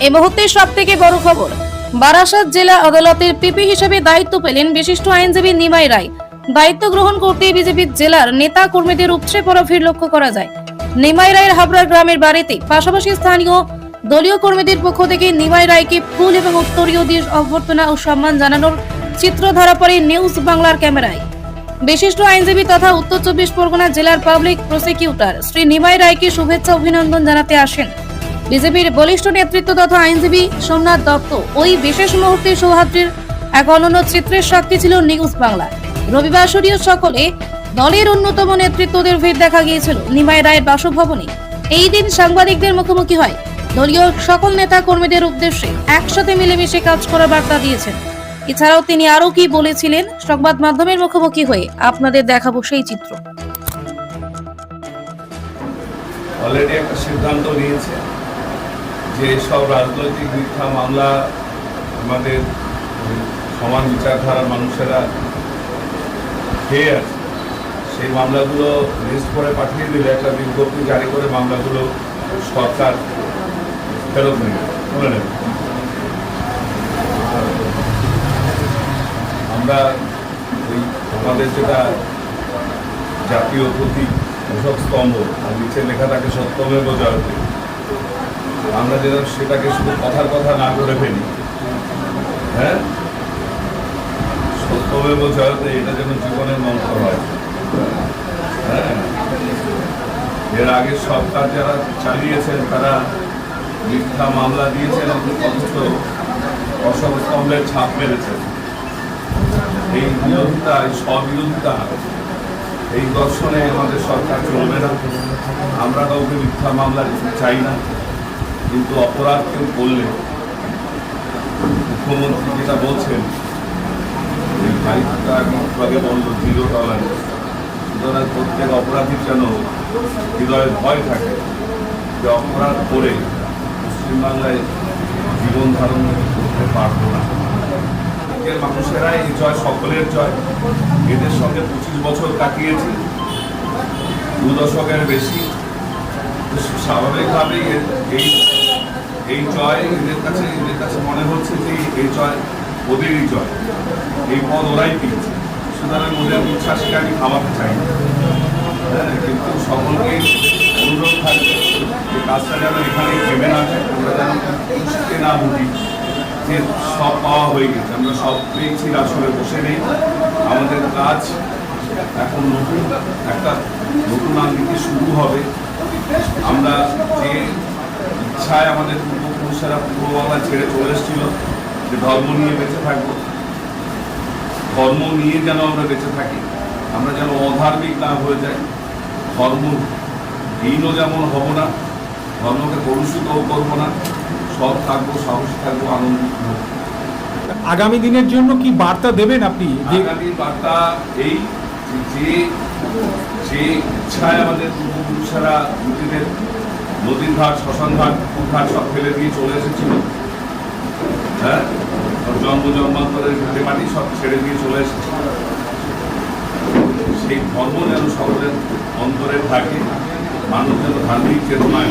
এই মুহূর্তে সবথেকে বড় খবর, বারাসাত জেলা আদালতের পিপি হিসেবে দায়িত্ব পেলেন বিশিষ্ট আইনজীবী নিমাই রায়। দায়িত্ব গ্রহণ করতেই বিজেপির জেলার নেতা কর্মীদের উপচে পড়া ভিড় লক্ষ্য করা যায় নিমাই রায়ের হাবড়া গ্রামের বাড়িতে। পাশাপাশি স্থানীয় দলীয় কর্মীদের পক্ষ থেকে নিমাই রায়কে ফুল এবং উত্তরীয় দিয়ে অভ্যর্থনা ও সম্মান জানানোর চিত্র ধরা পড়ে নিউজ বাংলার ক্যামেরায়। বিশিষ্ট আইনজীবী তথা উত্তর 24 পরগনা জেলার পাবলিক প্রসিকিউটর শ্রী নিমাই রায়কে শুভেচ্ছা অভিনন্দন জানাতে আসেন বিজেপির বলিষ্ঠ নেতৃত্ব তথা আইনজীবী সোমনাথ দত্ত। ওই বিশেষ মুহূর্তে সৌহার্দ্যের এক অনন্য চিত্রের সাক্ষী ছিল নিউজ বাংলা। রবিবার শরীয় সকলে দলের অন্যতম নেতৃত্বদের ভিড় দেখা গিয়েছিল নিমাই রায়ের বাসভবনে। এই দিন সাংবাদিকদের মুখোমুখি হয় দলীয় সকল নেতা কর্মীদের উদ্দেশ্যে একসাথে মিলেমিশে কাজ করার বার্তা দিয়েছেন। এছাড়াও তিনি আরো কি বলেছিলেন সংবাদ মাধ্যমের মুখোমুখি হয়ে আপনাদের দেখাবো সেই চিত্র। অলরেডি একটা সিদ্ধান্ত নিয়েছে যে সব রাজনৈতিক মিথ্যা মামলা আমাদের সমান বিচারধারার মানুষেরা খেয়ে আছে, সেই মামলাগুলো লিস্ট করে পাঠিয়ে দিলে একটা বিজ্ঞপ্তি জারি করে মামলাগুলো সরকার ফেরত নেবে। আমরা ওই আমাদের যেটা জাতীয় প্রতীক অশোক স্তম্ভ আর নিচে লেখা থাকে সত্যমেব জয়তে, আমরা যেন সেটাকে শুধু কথার কথা না করে ফেলি। হ্যাঁ, সত্যমেব জয়তে এটা যেন জীবনের মন্ত্র হয়। হ্যাঁ, এর আগে সরকার যারা চালিয়েছেন তারা মিথ্যা মামলা দিয়েছেন অথচ অশোক স্তম্ভের ছাপ মেরেছেন। এই বিরোধিতা, এই স্ববিরোধিতা, এই দর্শনে আমাদের সরকার চলবে না। আমরা কাউকে মিথ্যা মামলা চাই না, কিন্তু অপরাধ কেউ করলে মুখ্যমন্ত্রী যেটা বলছেন এই দায়িত্বটা আগে বলল জিরো টলারেন্স। সুতরাং প্রত্যেক অপরাধীর যেন হৃদয়ে ভয় থাকে যে অপরাধ করে পশ্চিমবাংলায় জীবন ধারণ করতে পারবো না। মানুষেরা এই জয় সকলের জয়। এদের সঙ্গে 25 বছর কাটিয়েছি, 2 দশকের বেশি। স্বাভাবিকভাবেই এই জয় এদের কাছে মনে হচ্ছে যে এই জয় ওদেরই জয়, এই পদ ওরাই পেয়েছে। সুতরাং ওদের উচ্ছ্বাসকে আমি থামাতে চাই না। হ্যাঁ, কিন্তু সকলকে অনুরোধ থাকবে যে কাজটা যেন এখানেই থেমে না যায়, আমরা যেন খুশিতে না বুঝি যে সব পাওয়া হয়ে গেছে। আমরা সব পেয়েছি, আসলে বসে নেই। আমাদের কাজ এখন একটা নতুন আঙ্গিকে শুরু হবে। আমরা যে ইচ্ছায় আমাদের পূর্বপুরুষেরা পূর্ব বাংলা ছেড়ে চলে এসেছিল যে ধর্ম নিয়ে বেঁচে থাকবো, ধর্ম নিয়ে যেন আমরা বেঁচে থাকি, আমরা যেন অধার্মিক না হয়ে যাই, ধর্মহীনও যেমন হব না, ধর্মকে কলুষিতও করবো না, সব থাকবো, সাহস থাকবো, আনন্দিত হবো। আগামী দিনের জন্য কি বার্তা দেবেন আপনি? আগামী বার্তা এই যে ইচ্ছায় আমাদের পূর্বপুরুষেরা নদীর ঘাট, শ্মশান ঘাট, পুকুর ঘাট সব ফেলে দিয়ে চলে এসেছিল। হ্যাঁ, জন্মান্তরের ঘাটে মাটি সব ছেড়ে দিয়ে চলে এসেছিল। সেই ধর্ম যেন সকলের অন্তরে থাকে, মানুষ যেন ধার্মিক চেতনায়